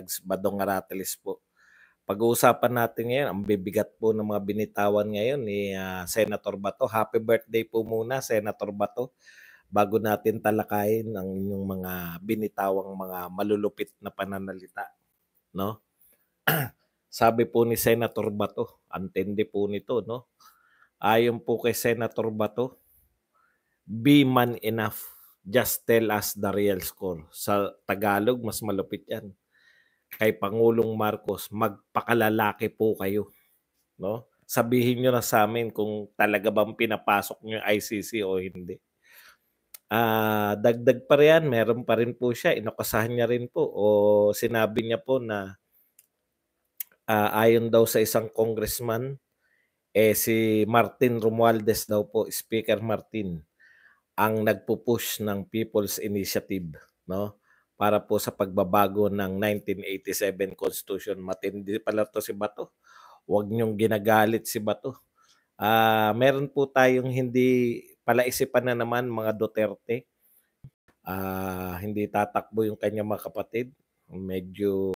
Tags Badong Aratiles po. Pag-uusapan natin ngayon, ang bibigat po ng mga binitawan ngayon ni Senator Bato. Happy birthday po muna, Senator Bato, bago natin talakayin ang inyong mga binitawang mga malulupit na pananalita, no? Sabi po ni Senator Bato, antindi po nito, no? Ayon po kay Senator Bato, be man enough. Just tell us the real score. Sa Tagalog, mas malupit yan. Kay Pangulong Marcos, magpakalalaki po kayo. No? Sabihin nyo na sa amin kung talaga bang pinapasok nyo yung ICC o hindi. Dagdag pa riyan, meron pa rin po siya, inakusahan niya rin po o sinabi niya po na ayon daw sa isang congressman, si Martin Romualdez daw po, Speaker Martin, ang nagpo-push ng People's Initiative, no? Para po sa pagbabago ng 1987 Constitution. Matindi pala to si Bato. Huwag niyong ginagalit si Bato. Meron po tayong hindi palaisipan na naman mga Duterte. Hindi tatakbo yung kanyang mga kapatid. Medyo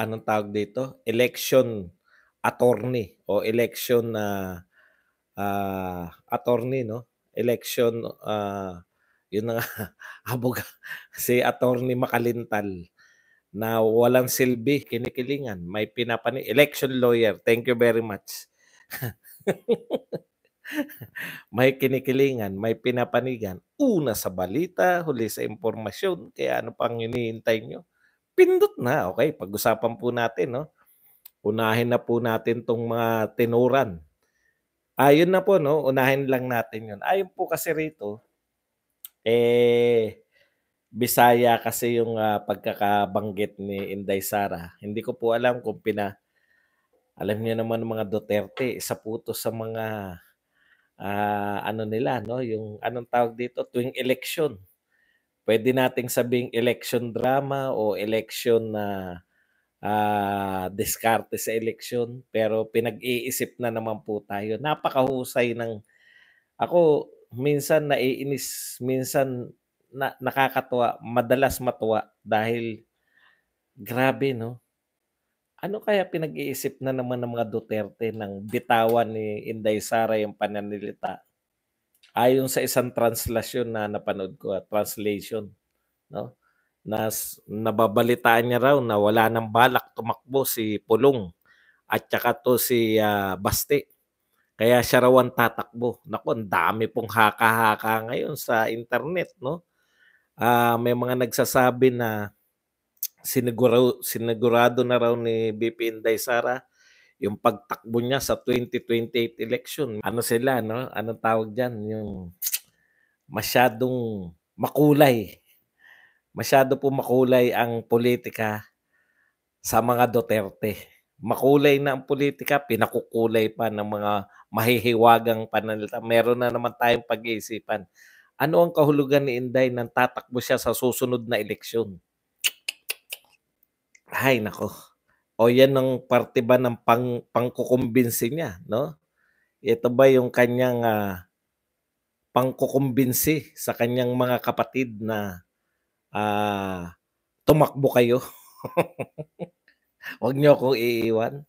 anong tawag dito? Election attorney o election attorney, no? Election yun na nga, si Attorney Makalintal na walang silbi, kinikilingan, may election lawyer, thank you very much. May kinikilingan, may pinapanigan, una sa balita, huli sa impormasyon, kaya ano pang hinihintay nyo? Pindot na, okay, pag-usapan po natin, no? Unahin na po natin tong mga tinuran. Yun na po, no? Unahin lang natin yun. Ayon po kasi rito, Bisaya kasi yung pagkakabanggit ni Inday Sara. Hindi ko po alam kung alam niyo naman ng mga Duterte, isa po to sa mga ano nila, no? Yung anong tawag dito, tuwing election. Pwede nating sabing election drama o election na diskarte sa election, pero pinag-iisip na naman po tayo. Napakahusay ng ako minsan naiinis, minsan nakakatuwa, madalas matuwa dahil grabe, no? Ano kaya pinag-iisip na naman ng mga Duterte ng bitawan ni Inday Sara yung pananalita? Ayon sa isang translasyon na napanood ko, translation, no? Nababalitaan niya raw na wala nang balak tumakbo si Pulong at saka to si Baste. Kaya siya raw ang tatakbo. Naku, ang dami pong haka-haka ngayon sa internet, no? May mga nagsasabi na sinigurado na raw ni BP Inday Sara yung pagtakbo niya sa 2028 election. Ano sila, no? Anong tawag diyan? Yung masyadong makulay. Masyado po makulay ang politika sa mga Duterte. Makulay na ang politika, pinakukulay pa ng mga mahihiwagang pananalita. Meron na naman tayong pag-iisipan. Ano ang kahulugan ni Inday nang tatakbo siya sa susunod na eleksyon? Ay, nako. O yan ang parte ba ng pangkukumbinsi niya, no? Ito ba yung kanyang pangkukumbinsi sa kanyang mga kapatid na tumakbo kayo? Huwag niyo akong iiwan.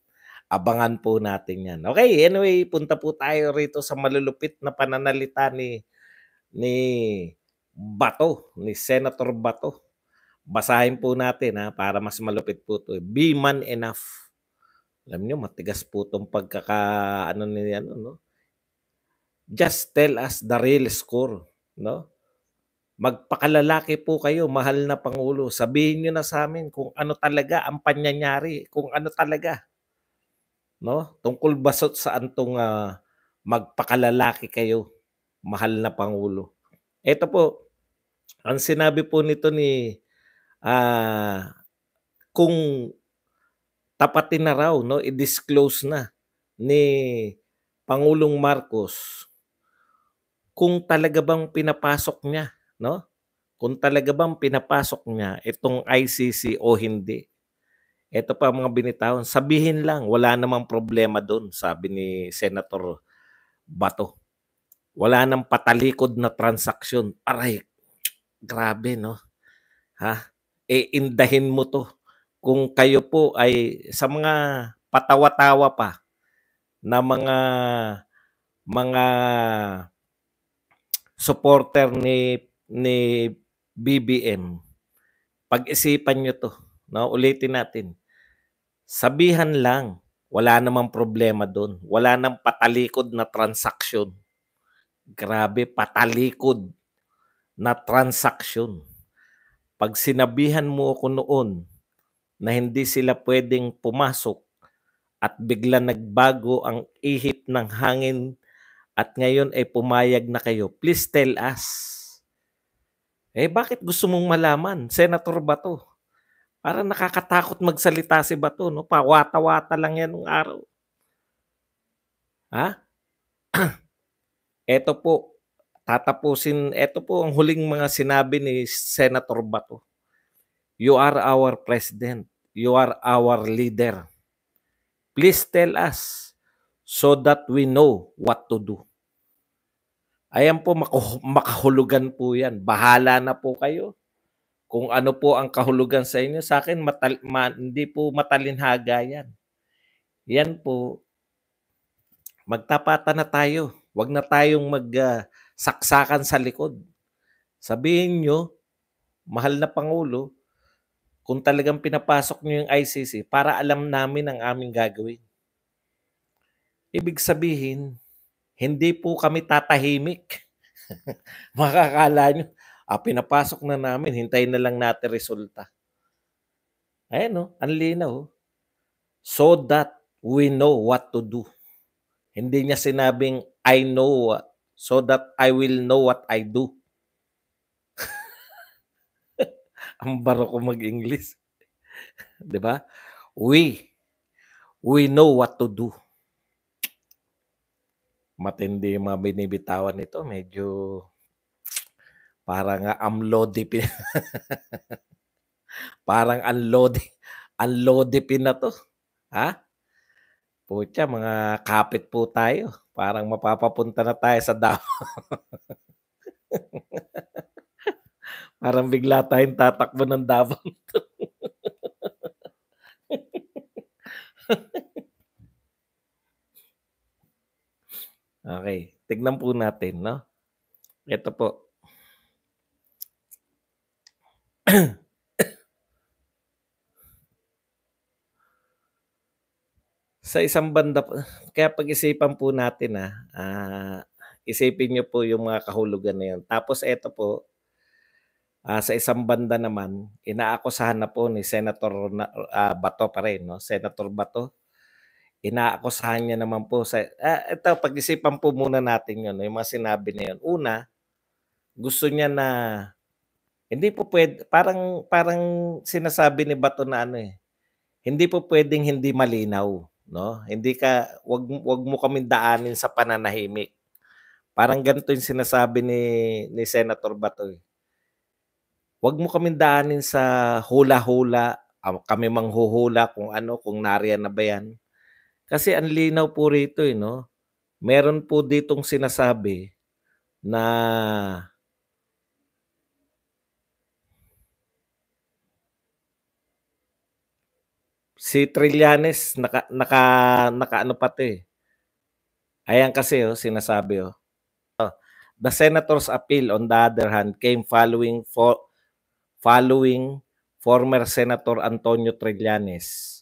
Abangan po natin yan. Okay, anyway, punta po tayo rito sa malulupit na pananalita ni Bato, ni Senator Bato. Basahin po natin para mas malupit po ito. Be man enough. Alam niyo, matigas po itong pagkakaano ni ano, no? Just tell us the real score, no? Magpakalalaki po kayo, mahal na Pangulo. Sabihin niyo na sa amin kung ano talaga ang pangyayari, kung ano talaga, no? Tungkol ba saan tong magpakalalaki kayo, mahal na Pangulo. Ito po, ang sinabi po nito ni kung tapatin na raw, no, i-disclose na ni Pangulong Marcos kung talaga bang pinapasok niya, no? Kung talaga bang pinapasok niya itong ICC o hindi. Ito pa mga binitawan, sabihin lang, wala namang problema doon, sabi ni Senator Bato. Wala nang patalikod na transaksyon. Aray, grabe, no? indahin mo 'to. Kung kayo po ay sa mga patawa-tawa pa na mga supporter ni BBM, pag-isipan niyo 'to, 'no, ulitin natin. Sabihan lang, wala namang problema dun, wala ng patalikod na transaksyon. Grabe, patalikod na transaksyon. 'Pag sinabihan mo ako noon na hindi sila puwedeng pumasok at biglang nagbago ang ihip ng hangin at ngayon ay pumayag na kayo, please tell us. Eh, bakit gusto mong malaman, Senator Bato? Parang nakakatakot magsalita si Bato 'no, pawata-wata lang 'yan nung araw. Ha? Eto po, eto po ang huling mga sinabi ni Senator Bato. "You are our president. You are our leader. Please tell us so that we know what to do." Ayan po, makahulugan po 'yan. Bahala na po kayo kung ano po ang kahulugan sa inyo. Sa'kin hindi po matalinhaga 'yan. 'Yan po, magtapatan na tayo. 'Wag na tayong saksakan sa likod. Sabihin niyo, "Mahal na Pangulo, kung talagang pinapasok niyo yung ICC para alam namin ang aming gagawin." Ibig sabihin, hindi po kami tatahimik. Makakala niyo, pinapasok na namin, hintayin na lang natin resulta. Ayan oh, ang linaw oh. So that we know what to do. Hindi niya sinabing, I know so that I will know what I do. Ang baro ko mag-English. 'Di ba? We know what to do. Matindi yung mga binibitawan nito. Medyo parang amlodipin. Parang unlodipin na 'to. Ha? Putya, mga kapit po tayo. Parang mapapapunta na tayo sa Davao. Parang bigla tayong tatakbo ng Davao. Okay, tignan po natin 'no. Ito po. Sa isang banda kaya pag-isipan po natin, isipin niyo po yung mga kahulugan na yun. Tapos eto po, sa isang banda naman, inaakusahan na po ni Senator Bato pa rin 'no, Senator Bato. Inaakusahan niya naman po eto, pag-isipan po muna natin yun, yung mga sinabi na yun. Una, gusto niya na hindi po parang parang sinasabi ni Bato na ano, hindi po puwedeng hindi malinaw, 'no? Hindi ka 'wag mo kaming daanin sa pananahimik. Parang ganito yung sinasabi ni Senator Bato, eh. "Wag mo kaming daanin sa hula-hula, kami manghuhula kung ano, kung nariyan na ba 'yan." Kasi ang linaw po rito, eh, 'no? Meron po ditong sinasabi na si Trillanes nakaano pa 'to, eh. Ayan kasi, sinasabi, oh. The senator's appeal, on the other hand, came following former Senator Antonio Trillanes'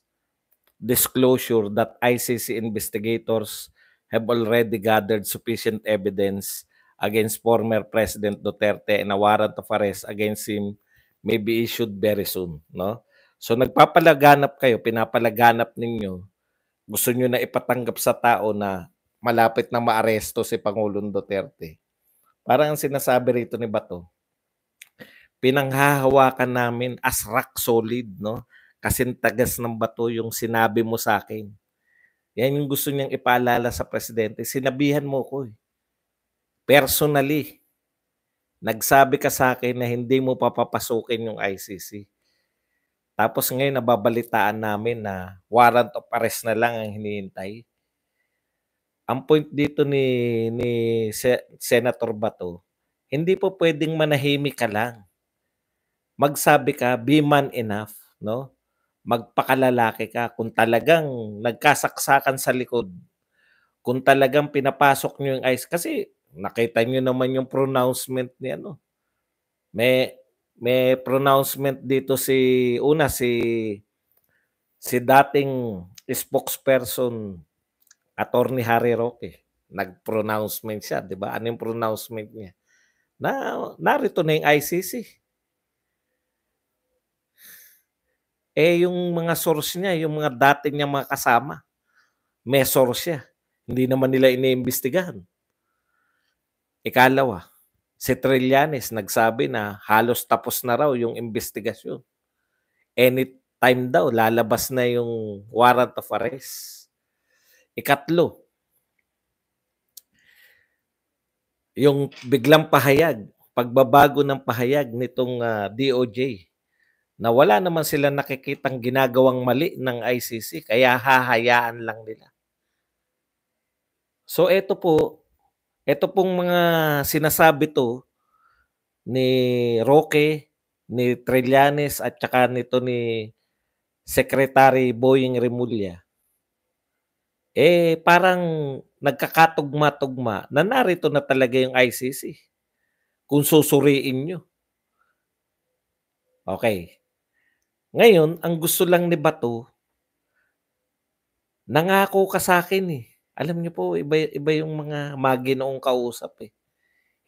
disclosure that ICC investigators have already gathered sufficient evidence against former President Duterte and a warrant of arrest against him may be issued very soon, no? So nagpapalaganap kayo, pinapalaganap ninyo, gusto niyo na ipatanggap sa tao na malapit na maaresto si Pangulong Duterte. Parang ang sinasabi rito ni Bato, pinanghahawakan namin as rock solid, 'no? Kasing tagas ng bato yung sinabi mo sa akin. Yan yung gusto niyang ipaalala sa presidente, sinabihan mo ko, eh. Personally, nagsabi ka sa akin na hindi mo papapasukin yung ICC. Tapos ngayon nababalitaan namin na warrant of arrest na lang ang hinihintay. Ang point dito ni Senator Bato, hindi po puwedeng manahimik ka lang. magsabi ka, be man enough, 'no? Magpakalalaki ka kung talagang nagkasaksakan sa likod, kung talagang pinapasok niyo yung ice kasi nakita niyo naman yung pronouncement ni ano, may may pronouncement dito si dating spokesperson Attorney Harry Roque. Nag-pronouncement siya, 'di ba? Ano yung pronouncement niya? Na narito na yung ICC. Eh, yung mga source niya, yung mga dati niyang mga kasama, may source siya. Hindi naman nila iniimbestigahan. Ikalawa, si Trillanes nagsabi na halos tapos na raw yung investigasyon. Anytime daw lalabas na yung warrant of arrest. Ikatlo, yung biglang pahayag, pagbabago ng pahayag nitong DOJ na wala naman silang nakikitang ginagawang mali ng ICC kaya hahayaan lang nila. So eto pong mga sinasabi 'to ni Roque, ni Trillanes at tsaka nito ni Secretary Boying Remulla, parang nagkakatugma-tugma na narito na talaga yung ICC kung susuriin niyo. Okey, ngayon ang gusto lang ni Bato, nangako ka sa'kin, eh. Alam niyo po iba iba yung mga maginoong kausap, eh.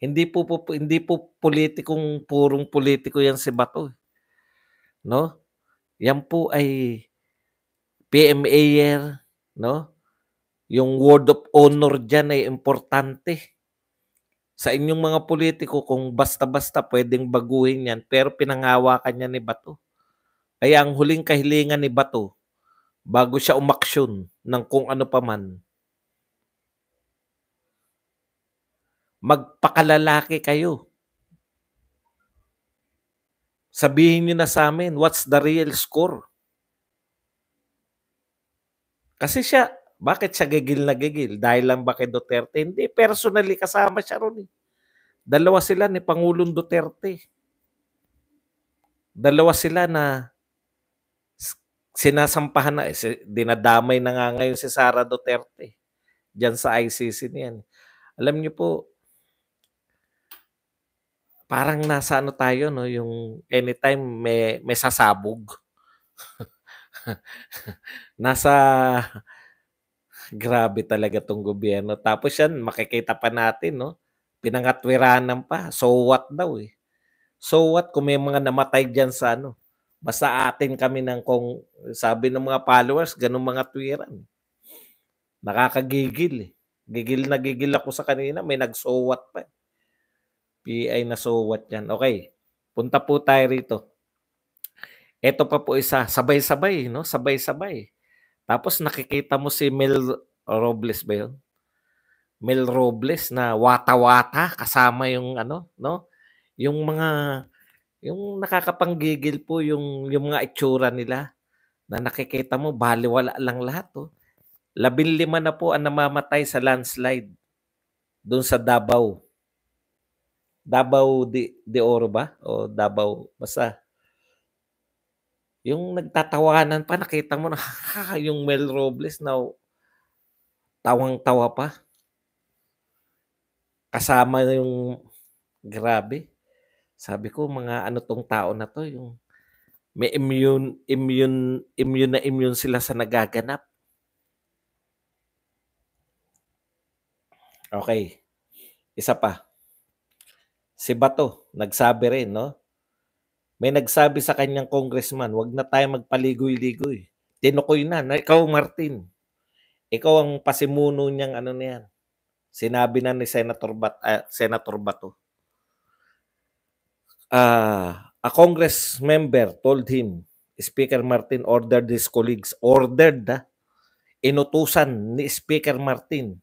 Hindi po pulitikong purong pulitiko 'yan si Bato, 'no? 'Yan po ay PMAyer, 'no? Yung word of honor diyan ay importante. Sa inyong mga pulitiko kung basta-basta puwedeng baguhin 'yan, pero pinanghawakan niya ni Bato. Kaya ang huling kahilingan ni Bato, bago siya umaksyon ng kung ano pa man, magpakalalaki kayo. Sabihin niyo na sa'min, what's the real score? Kasi siya bakit siya gigil na gigil? Dahil lang ba kay Duterte? Hindi, personally kasama siya ro'n, eh. Dalawa sila ni Pangulong Duterte. Dalawa sila na sinasampahan na, dinadamay na nga ngayon si Sara Duterte diyan sa ICC na 'yan. Alam niyo po, parang nasa ano tayo 'no, yung anytime may sasabog. Nasa grabe talaga 'tong gobyerno. Tapos 'yan makikita pa natin 'no, pinangatwiranan pa, so what daw, eh. So what kung may mga namatay diyan sa ano, basta atin kami ng kung sabi ng mga followers gano'ng mga twiran. Nakakagigil, eh. Gigil na gigil ako sa kanina may nag-so what pa, eh. PI na so what 'yan. Okey, punta po tayo rito. Eto pa po isa, sabay-sabay 'no, sabay-sabay. Tapos nakikita mo si Mel Robles ba 'yun? Mel Robles na wata-wata kasama yung ano 'no, yung mga yung nakakapanggigil po yung mga itsura nila na nakikita mo balewala lang lahat, oh. 15 na po ang namamatay sa landslide dun sa Davao. Davao de Oro ba o Davao basta yung nagtatawanan pa nakita mo na yung Mel Robles na tawang-tawa pa kasama yung grabe. Sabi ko mga ano 'tong tao na 'to yung may immune sila sa nagaganap. Okey, isa pa, si Bato nagsabi rin 'no, may nagsabi sa kanyang congressman, "Wag na tayong magpaligoy-ligoy, tinukoy na ikaw Martin, ikaw ang pasimuno niyang ano na 'yan." Sinabi na ni Senator Bato. A Congress member told him, Speaker Martin ordered his colleagues, inutusan ni Speaker Martin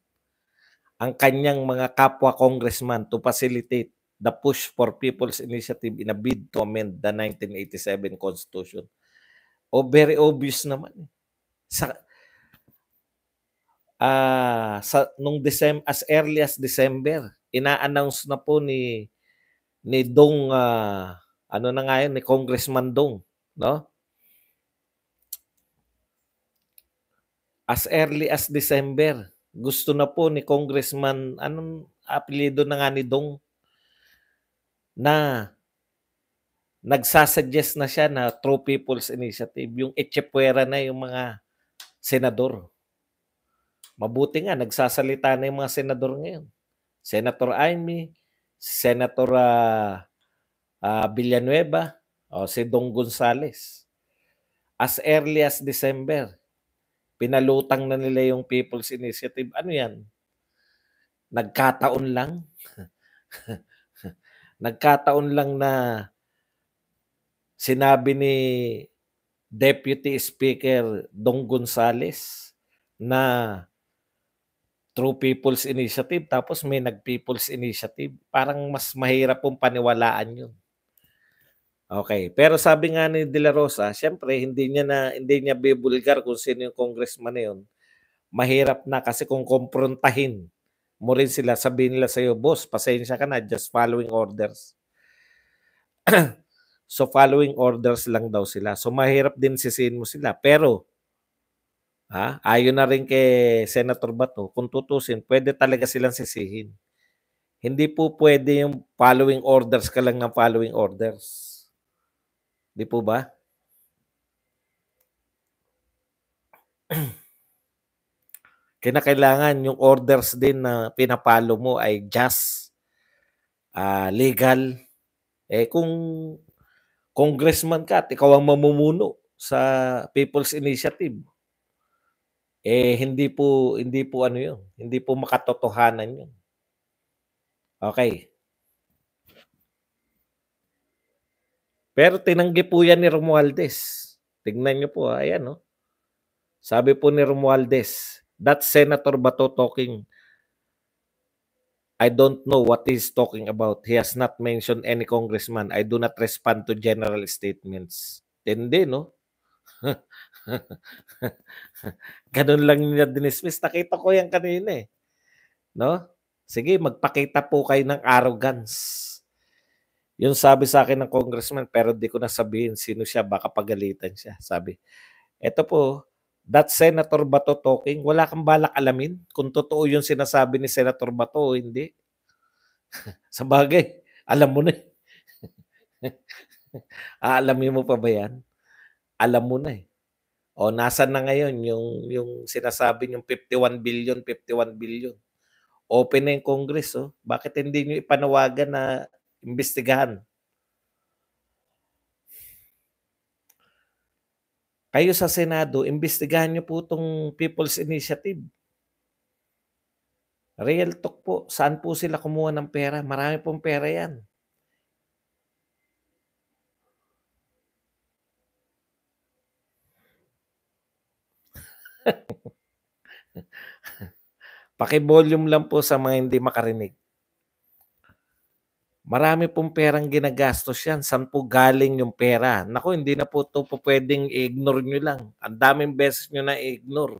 ang kanyang mga kapwa congressman to facilitate the push for People's Initiative in a bid to amend the 1987 Constitution. O very obvious naman. Sa nung as early as December, ina-announce na po ni Dong Ano na nga yun, ni Congressman Dong, no? As early as December, gusto na po ni Congressman, anong apelyido na nga ni Dong, na nagsasuggest na siya na True People's Initiative, yung etchepuwera na yung mga senador. Mabuti nga, nagsasalita na yung mga senador ngayon. Senator Amy, Senator Villanueva, o si Dong Gonzales. As early as December, pinalutang na nila yung People's Initiative. Ano yan? Nagkataon lang? Nagkataon lang na sinabi ni Deputy Speaker Dong Gonzales na True People's Initiative tapos may nag-People's Initiative. Parang mas mahirap pong paniwalaan yun. Okay, pero sabi nga ni De La Rosa, siyempre hindi niya bibulgar kung sino yung congressman na yun. Mahirap na kasi kung kumprontahin mo rin sila, sabihin nila sa'yo, boss, pasensya ka na, just following orders. So following orders lang daw sila. So mahirap din sisihin mo sila. Pero ayon na rin kay Senator Bato, kung tutusin, pwede talaga silang sisihin. Hindi po pwede yung following orders ka lang ng following orders. Di po ba? Kinakailangan yung orders din na pinapalo mo ay just, legal. Kung congressman ka at ikaw ang mamumuno sa People's Initiative, hindi po ano yun, hindi po makatotohanan yun. Okay. Pero tinanggi po yan ni Romualdez. Tignan niyo po, ayan, no? Sabi po ni Romualdez, that Senator Bato talking, I don't know what he's talking about. He has not mentioned any congressman. I do not respond to general statements. Tindi, no? Ganun lang niya dinismiss. Nakita ko yan kanina eh. No? Sige, magpakita po kayo ng arrogance. Yung sabi sa akin ng congressman, pero di ko na sabihin sino siya, baka pagalitan siya. Sabi, eto po, that Senator Bato talking, wala kang balak alamin kung totoo yung sinasabi ni Senator Bato o hindi. Sa bagay, alam mo na. Aalamin mo pa ba yan? Alam mo na eh. O nasan na ngayon yung sinasabi yung 51 billion, 51 billion. Open na yung Congress, oh. Bakit hindi nyo ipanawagan na imbestigahan? Kayo sa Senado, imbestigahan nyo po itong People's Initiative. Real talk po, saan po sila kumuha ng pera? Marami pong pera yan. Paki-volume lang po sa mga hindi makarinig. Marami pong perang ginagastos yan. Saan po galing yung pera? Naku, hindi na po ito po pwedeng i-ignore nyo lang. Ang daming beses nyo na i-ignore.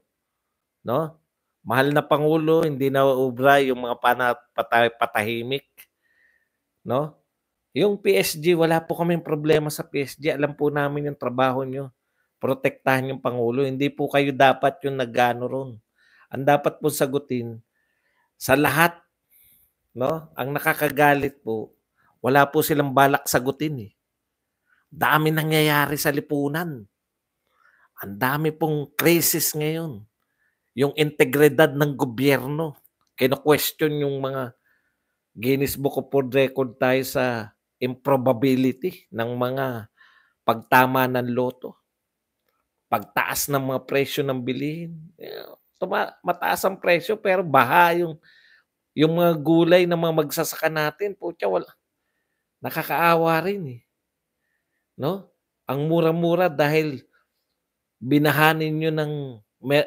No? Mahal na Pangulo, hindi na ubra yung mga patahimik. No? Yung PSG, wala po kaming problema sa PSG. Alam po namin yung trabaho nyo. Protektahan yung Pangulo. Hindi po kayo dapat yung nag-ano ron. Ang dapat po sagutin, sa lahat, no? Ang nakakagalit po, wala po silang balak sagutin eh. Dami nangyayari sa lipunan. Ang dami pong crisis ngayon. Yung integridad ng gobyerno. Kino-question yung mga Guinness Book of World Record tayo sa improbability ng mga pagtama ng loto. Pagtaas ng mga presyo ng bilihin. Mataas ang presyo pero baha yung mga gulay ng mga magsasaka natin. Putya, wala. Nakakaawa rin eh. No? Ang mura-mura dahil binahanin nyo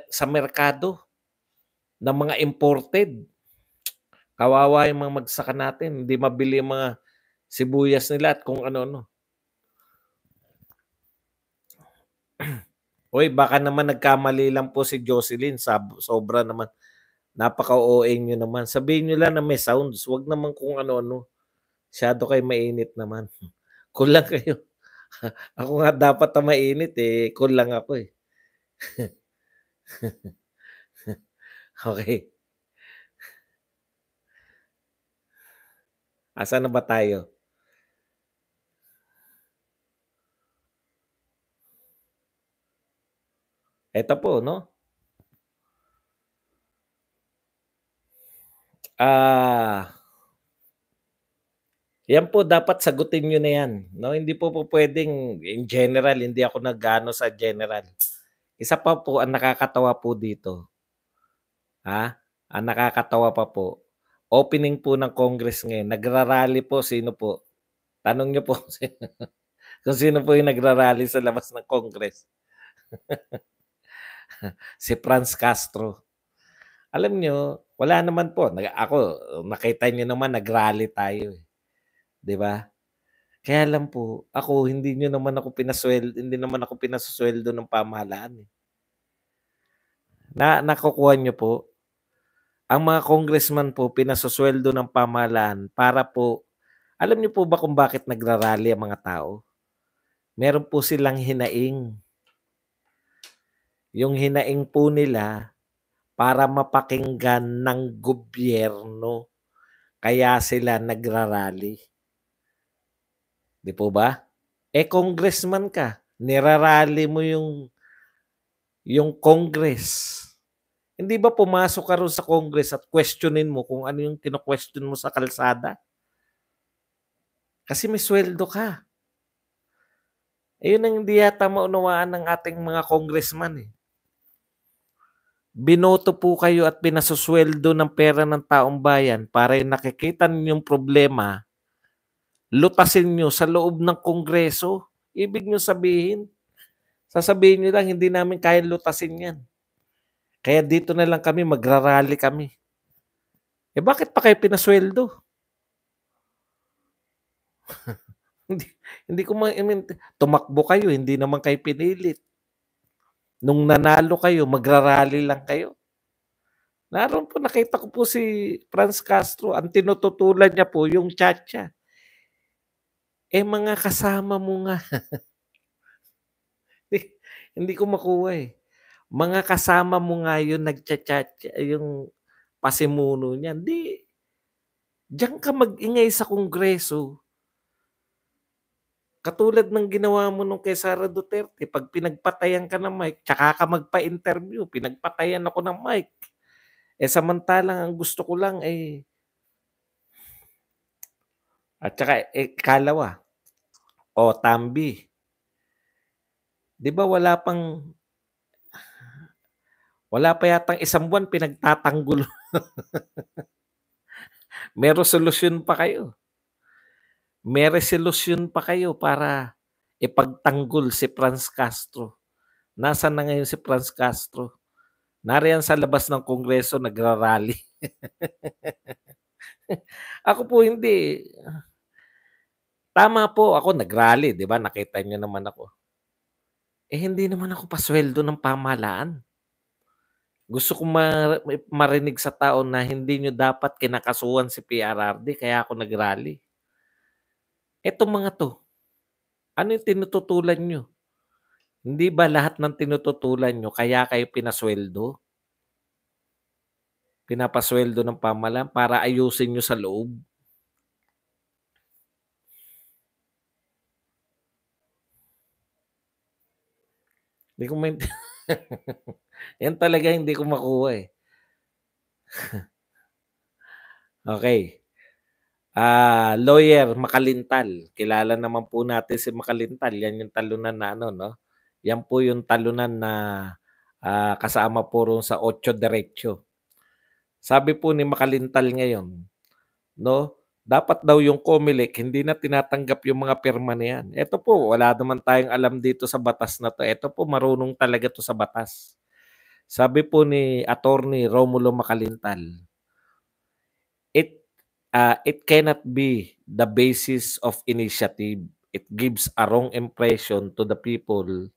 sa merkado ng mga imported. Kawawa yung mga magsaka natin. Hindi mabili yung mga sibuyas nila at kung ano-ano. Uy, baka naman nagkamali lang po si Jocelyn. Sobra naman. Napaka-OA nyo naman. Sabihin nyo lang na may sounds. Huwag naman kung ano-ano. Masyado kayo mainit naman. Cool lang kayo. Ako nga dapat na mainit, eh, cool lang ako, eh. Okey, asan na ba tayo? Eto po 'no, ah, 'yan po dapat sagutin niyo na 'yan 'no, hindi po pupuwedeng in general, hindi ako nag-aano sa general. Isa pa po ang nakakatawa po dito, ang nakakatawa pa po, opening po ng Congress ngayon, nagra-rally po, sino po? Tanong niyo po kung sino po yung nagra-rally sa labas ng Congress, si Franz Castro. Alam niyo, wala naman po, ako nakita niyo naman nag-rally tayo, eh, 'di ba? Kaya lang po, ako hindi naman ako pinasusuweldo ng pamahalaan, eh. Nakukuha niyo po, ang mga congressman po pinasusuweldo ng pamahalaan para po alam niyo po ba kung bakit nagra-rally ang mga tao? Meron po silang hinaing. Yung hinaing po nila para mapakinggan ng gobyerno, kaya sila nagra-rally, 'di po ba? Eh, congressman ka, nira-rally mo yung Congress. Hindi ba pumasok ka ro'n sa Congress at questionin mo kung ano yung kino-question mo sa kalsada? Kasi may suweldo ka. Ayun ang hindi yata maunawaan ng ating mga congressman, eh. Binoto po kayo at pinasusweldo ng pera ng taong bayan para yung nakikita ninyong problema, lutasin niyo sa loob ng Kongreso. Ibig niyong sabihin, sasabihin niyo lang, "Hindi namin kayang lutasin 'yan. Kaya dito na lang kami, magra-rally kami." Eh, bakit pa kayo pinasuweldo? Hindi hindi ko tumakbo kayo, hindi naman kayo pinilit. Nung nanalo kayo, magra-rally lang kayo. Naroon po, nakita ko po si Franz Castro, ang tinututulan niya po yung tiyatya. Eh, mga kasama mo nga, hindi ko makuha, eh. Mga kasama mo nga yun nagcha-tiyatya, yung pasimuno niyan. 'Di diyan ka mag-ingay sa Kongreso. Katulad ng ginawa mo nung kay Sara Duterte, 'pag pinagpatayan ka ng mic, tsaka ka magpa-interview, pinagpatayan ako ng mic. Eh, samantalang ang gusto ko lang, eh at tsaka, ikalawa, Tambi, 'di ba wala pa yatang isang buwan pinagtatanggol may resolusyon pa kayo. May resolusyon pa kayo para ipagtanggol si Franz Castro. Nasaan na ngayon si Franz Castro? Nariyan sa labas ng Kongreso nagra-rally. Ako po hindi. Tama po ako nag-rally, 'di ba, nakita niyo naman ako. Eh, hindi naman ako pasweldo ng pamahalaan. Gusto kong marinig sa tao na hindi niyo dapat kinakasuhan si PRRD kaya ako nag-rally. Etong mga 'to, ano yung tinututulan niyo? Hindi ba lahat ng tinututulan niyo kaya kayo pinasuweldo? Pinapasuweldo ng pamahalaan para ayusin niyo sa loob? 'Di ko yan talaga hindi ko makuha, eh. Okey, lawyer Makalintal, kilala naman po natin si Makalintal, yan yung talunan na ano 'no, yan po yung talunan na, kasama po roon sa Otso Diretso. Sabi po ni Makalintal ngayon 'no, dapat daw yung COMELEC hindi na tinatanggap yung mga pirma na yan. Eto po, wala naman tayong alam dito sa batas na 'to, eto po marunong talaga 'to sa batas. Sabi po ni Attorney Romulo Makalintal, "It, it cannot be the basis of initiative. It gives a wrong impression to the people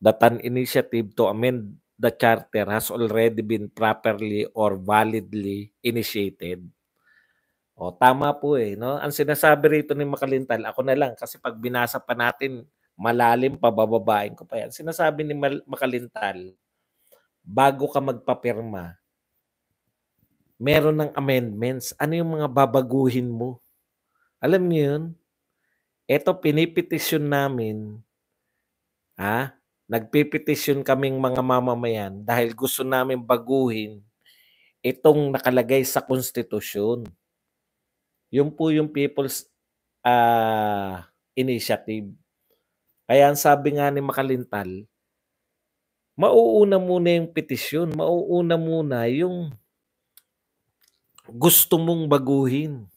that an initiative to amend the charter has already been properly or validly initiated." Tama po, eh, 'no? Ang sinasabi rito ni Makalintal, ako na lang kasi 'pag binasa pa natin malalim pa, bababain ko pa 'yan. Sinasabi ni Makalintal, bago ka magpapirma, meron ng amendments. Ano yung mga babaguhin mo? Alam niyo 'yun? Eto pinipetisyon namin, nagpepetisyon kaming mga mamamayan dahil gusto namin baguhin itong nakalagay sa konstitusyon. Yun po yung people's, initiative. Kaya ang sabi nga ni Makalintal, mauuna muna yung petisyon, mauuna muna yung gusto mong baguhin.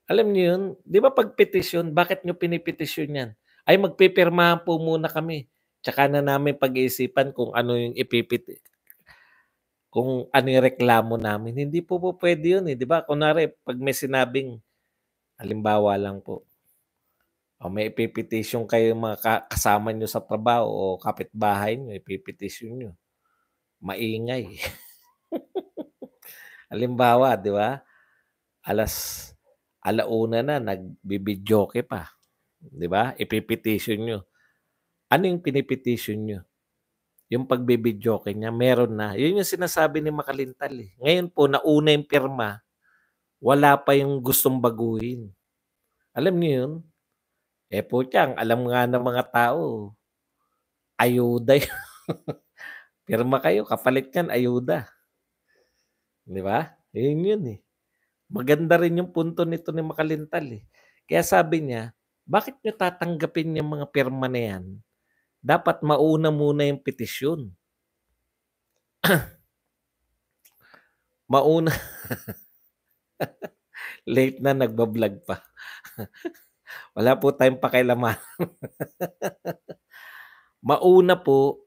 Alam niyo yun? 'Di ba 'pag petisyon, bakit niyo pinipetisyon 'yan? Ay magpipirmahan po muna kami, tsaka na namin pag-iisipan kung ano yung kung ano yung reklamo namin. Hindi po pupuwede yun, eh, 'di ba? Kunwari 'pag may sinabing halimbawa lang po, may ipe-petition kayong mga kasama niyo sa trabaho o kapitbahay niyo, ipe-petition niyo, maingay. Halimbawa, 'di ba, alas 1:00 na nagvi-videoke pa, 'di ba, ipe-petition niyo. Ano yung pini-petition niyo? Yung pagvi-videoke niya meron na, yun yung sinasabi ni Makalintal, eh. Ngayon po nauna yung pirma, wala pa yung gustong baguhin. Alam niyo yun? Putyang alam nga ng mga tao, ayuda yun. Pirma kayo kapalit niyan ayuda, 'di ba? Yun, eh. Maganda rin yung punto nito ni Makalintal, eh. Kaya sabi niya, "Bakit niyo tatanggapin yang mga pirma na yan? Dapat mauna muna yung petisyon." Mauna late na nagba-vlog pa. Wala po tayong pakialaman. Mauna po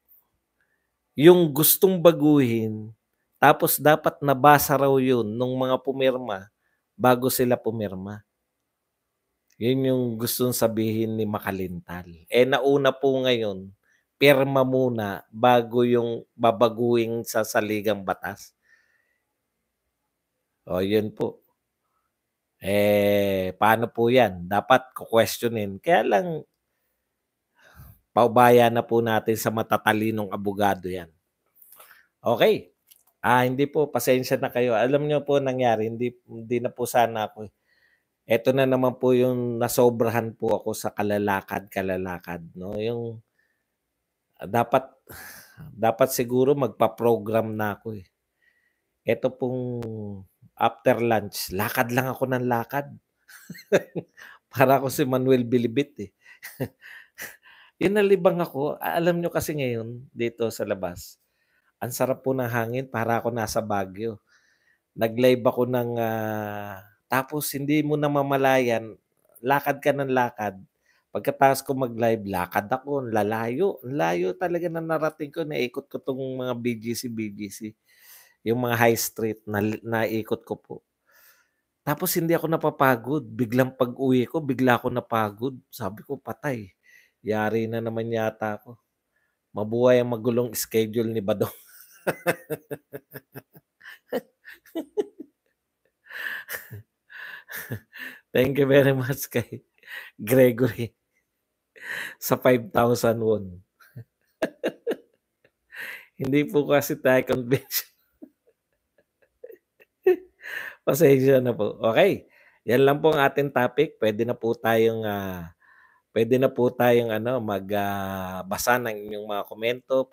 yung gustong baguhin, tapos dapat nabasa raw yun nung mga pumirma bago sila pumirma. Yun yung gustong sabihin ni Makalintal. Nauna po ngayon, pirma muna bago yung babaguhin sa saligang batas. Yun po. Paano po yan? Dapat ku-questionin. Kaya lang, paubaya na po natin sa matatalinong abogado yan. Okay. Hindi po, pasensya na kayo. Alam niyo po nangyari, hindi na po sana ako. Eto na naman po yung nasobrahan po ako sa kalalakad, 'no, yung dapat dapat siguro magpa-program na ako, eh. Eto pong after lunch, lakad lang ako ng lakad. Para ako si Manuel Bilibid, eh. Yung nalibang ako, alam niyo kasi ngayon dito sa labas, ang sarap po ng hangin para ako nasa Baguio. Nag-live ako ng, tapos hindi mo namamalayan, lakad ka ng lakad. Pagkatapos ko mag-live, lakad ako, ang layo talaga na narating ko, naikot ko 'tong mga BGC, yung mga high street naikot ko po. Tapos hindi ako napapagod, biglang pag-uwi ko bigla ako napagod. Sabi ko, "Patay, yari na naman yata ako." Mabuhay ang magulong schedule ni Badong. Thank you very much kay Gregory sa 5,000 won. Hindi po kasi tayo convention. Pasensya na po. Okay, 'yan lang po ang ating topic. Puwede na po tayong ano, basa ng inyong mga komento.